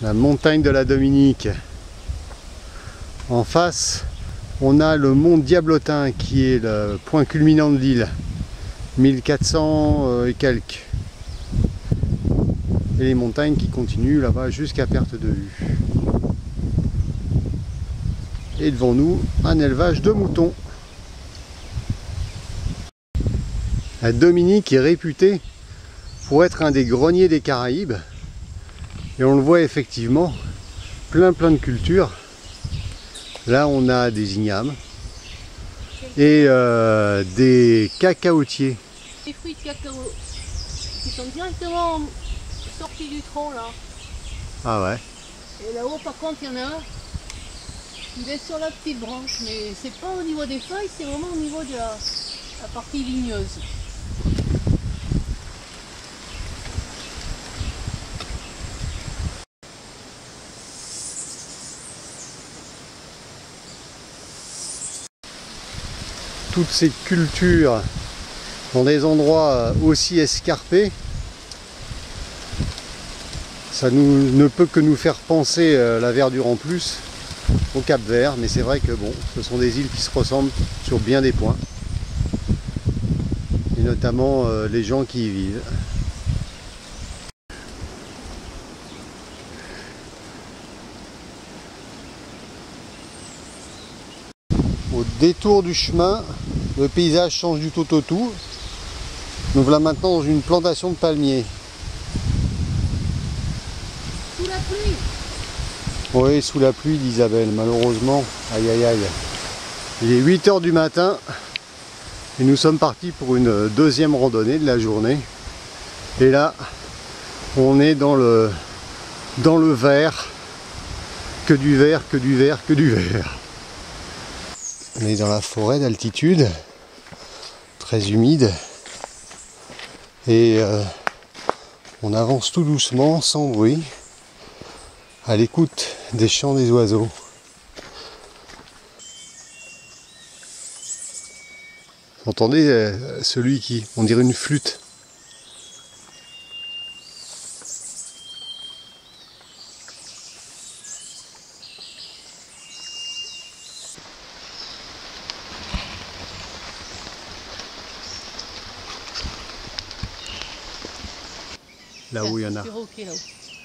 La montagne de la Dominique. En face, on a le mont Diablotin qui est le point culminant de l'île. 1400 et quelques. Et les montagnes qui continuent là-bas jusqu'à perte de vue. Et devant nous, un élevage de moutons. La Dominique est réputée pour être un des greniers des Caraïbes. Et on le voit effectivement, plein de cultures. Là on a des ignames et des cacaotiers. Les fruits de cacao qui sont directement sortis du tronc là. Ah ouais. Et là-haut par contre il y en a un. Il est sur la petite branche, mais c'est pas au niveau des feuilles, c'est vraiment au niveau de la partie ligneuse. Toutes ces cultures dans des endroits aussi escarpés, ça ne peut que nous faire penser la verdure en plus au Cap-Vert, mais c'est vrai que bon, ce sont des îles qui se ressemblent sur bien des points, et notamment les gens qui y vivent. Au détour du chemin, le paysage change du tout au tout. Nous voilà maintenant dans une plantation de palmiers. Sous la pluie. Oui, sous la pluie d'Isabelle, malheureusement. Aïe aïe aïe. Il est 8 h du matin et nous sommes partis pour une deuxième randonnée de la journée. Et là, on est dans le vert. Que du vert, que du vert, que du vert. On est dans la forêt d'altitude, très humide, et on avance tout doucement, sans bruit, à l'écoute des chants des oiseaux. Vous entendez celui qui, on dirait une flûte. Là-haut, il y en a.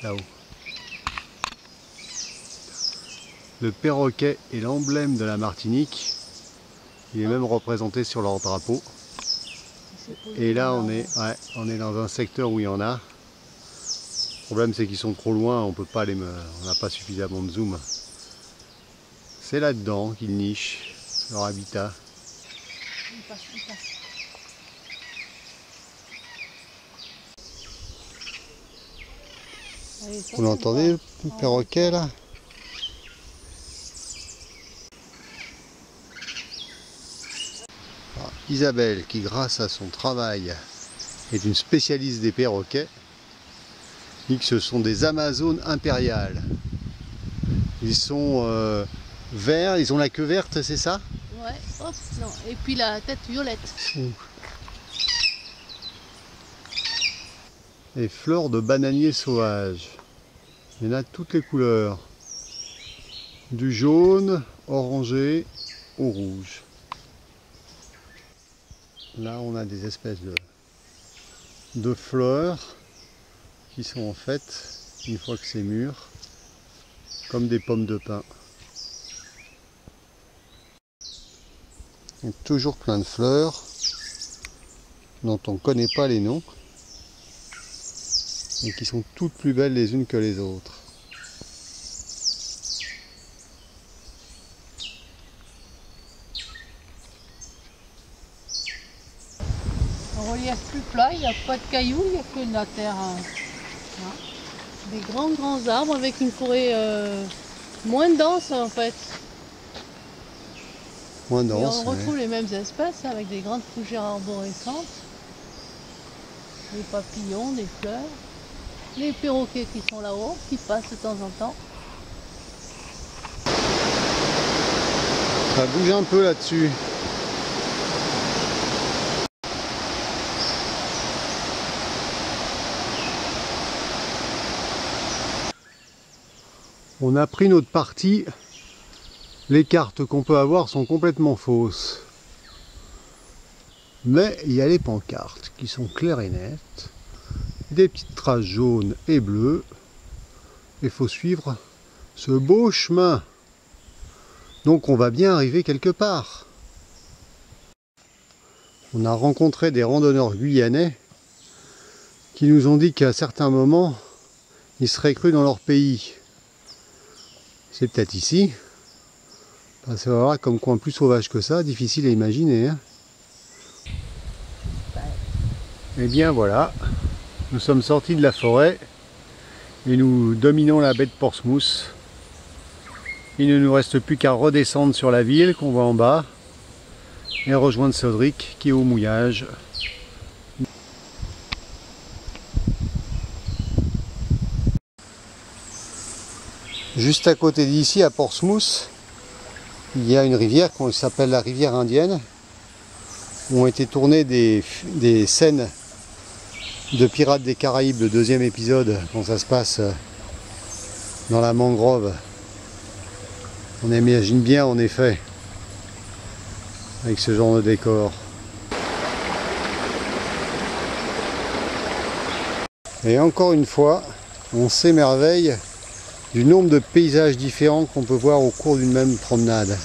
Là-haut. Le perroquet est l'emblème de la Martinique. Il est même représenté sur leur drapeau. Et là, on est dans un secteur où il y en a. Le problème, c'est qu'ils sont trop loin. On peut pas on n'a pas suffisamment de zoom. C'est là-dedans qu'ils nichent leur habitat. Vous l'entendez, le perroquet là? Alors, Isabelle, qui grâce à son travail est une spécialiste des perroquets, dit que ce sont des Amazones impériales. Ils sont verts, ils ont la queue verte, c'est ça? Ouais, hop, non. Et puis la tête violette. Et fleurs de bananier sauvage. Il y en a de toutes les couleurs. Du jaune, orangé au rouge. Là, on a des espèces de fleurs qui sont en fait, une fois que c'est mûr, comme des pommes de pin. Donc, toujours plein de fleurs dont on ne connaît pas les noms et qui sont toutes plus belles les unes que les autres. Un relief plus plat, il n'y a pas de cailloux, il n'y a que de la terre. Des grands arbres avec une forêt moins dense en fait. Moins Et dense. on retrouve les mêmes espèces avec des grandes fougères arborescentes, des papillons, des fleurs, les perroquets qui sont là-haut, qui passent de temps en temps. Ça bouge un peu là-dessus. On a pris notre parti. Les cartes qu'on peut avoir sont complètement fausses. Mais il y a les pancartes qui sont claires et nettes. Des petites traces jaunes et bleues. Il faut suivre ce beau chemin. Donc on va bien arriver quelque part. On a rencontré des randonneurs guyanais qui nous ont dit qu'à certains moments, ils seraient crus dans leur pays. C'est peut-être ici. C'est voilà, comme coin plus sauvage que ça, difficile à imaginer. Hein. Et bien voilà, nous sommes sortis de la forêt et nous dominons la baie de Portsmouth. Il ne nous reste plus qu'à redescendre sur la ville qu'on voit en bas et rejoindre Sodric qui est au mouillage. Juste à côté d'ici, à Portsmouth, il y a une rivière qui s'appelle la rivière indienne, où ont été tournées des scènes de Pirates des Caraïbes, le deuxième épisode, quand ça se passe dans la mangrove. On imagine bien en effet, avec ce genre de décor. Et encore une fois, on s'émerveille du nombre de paysages différents qu'on peut voir au cours d'une même promenade.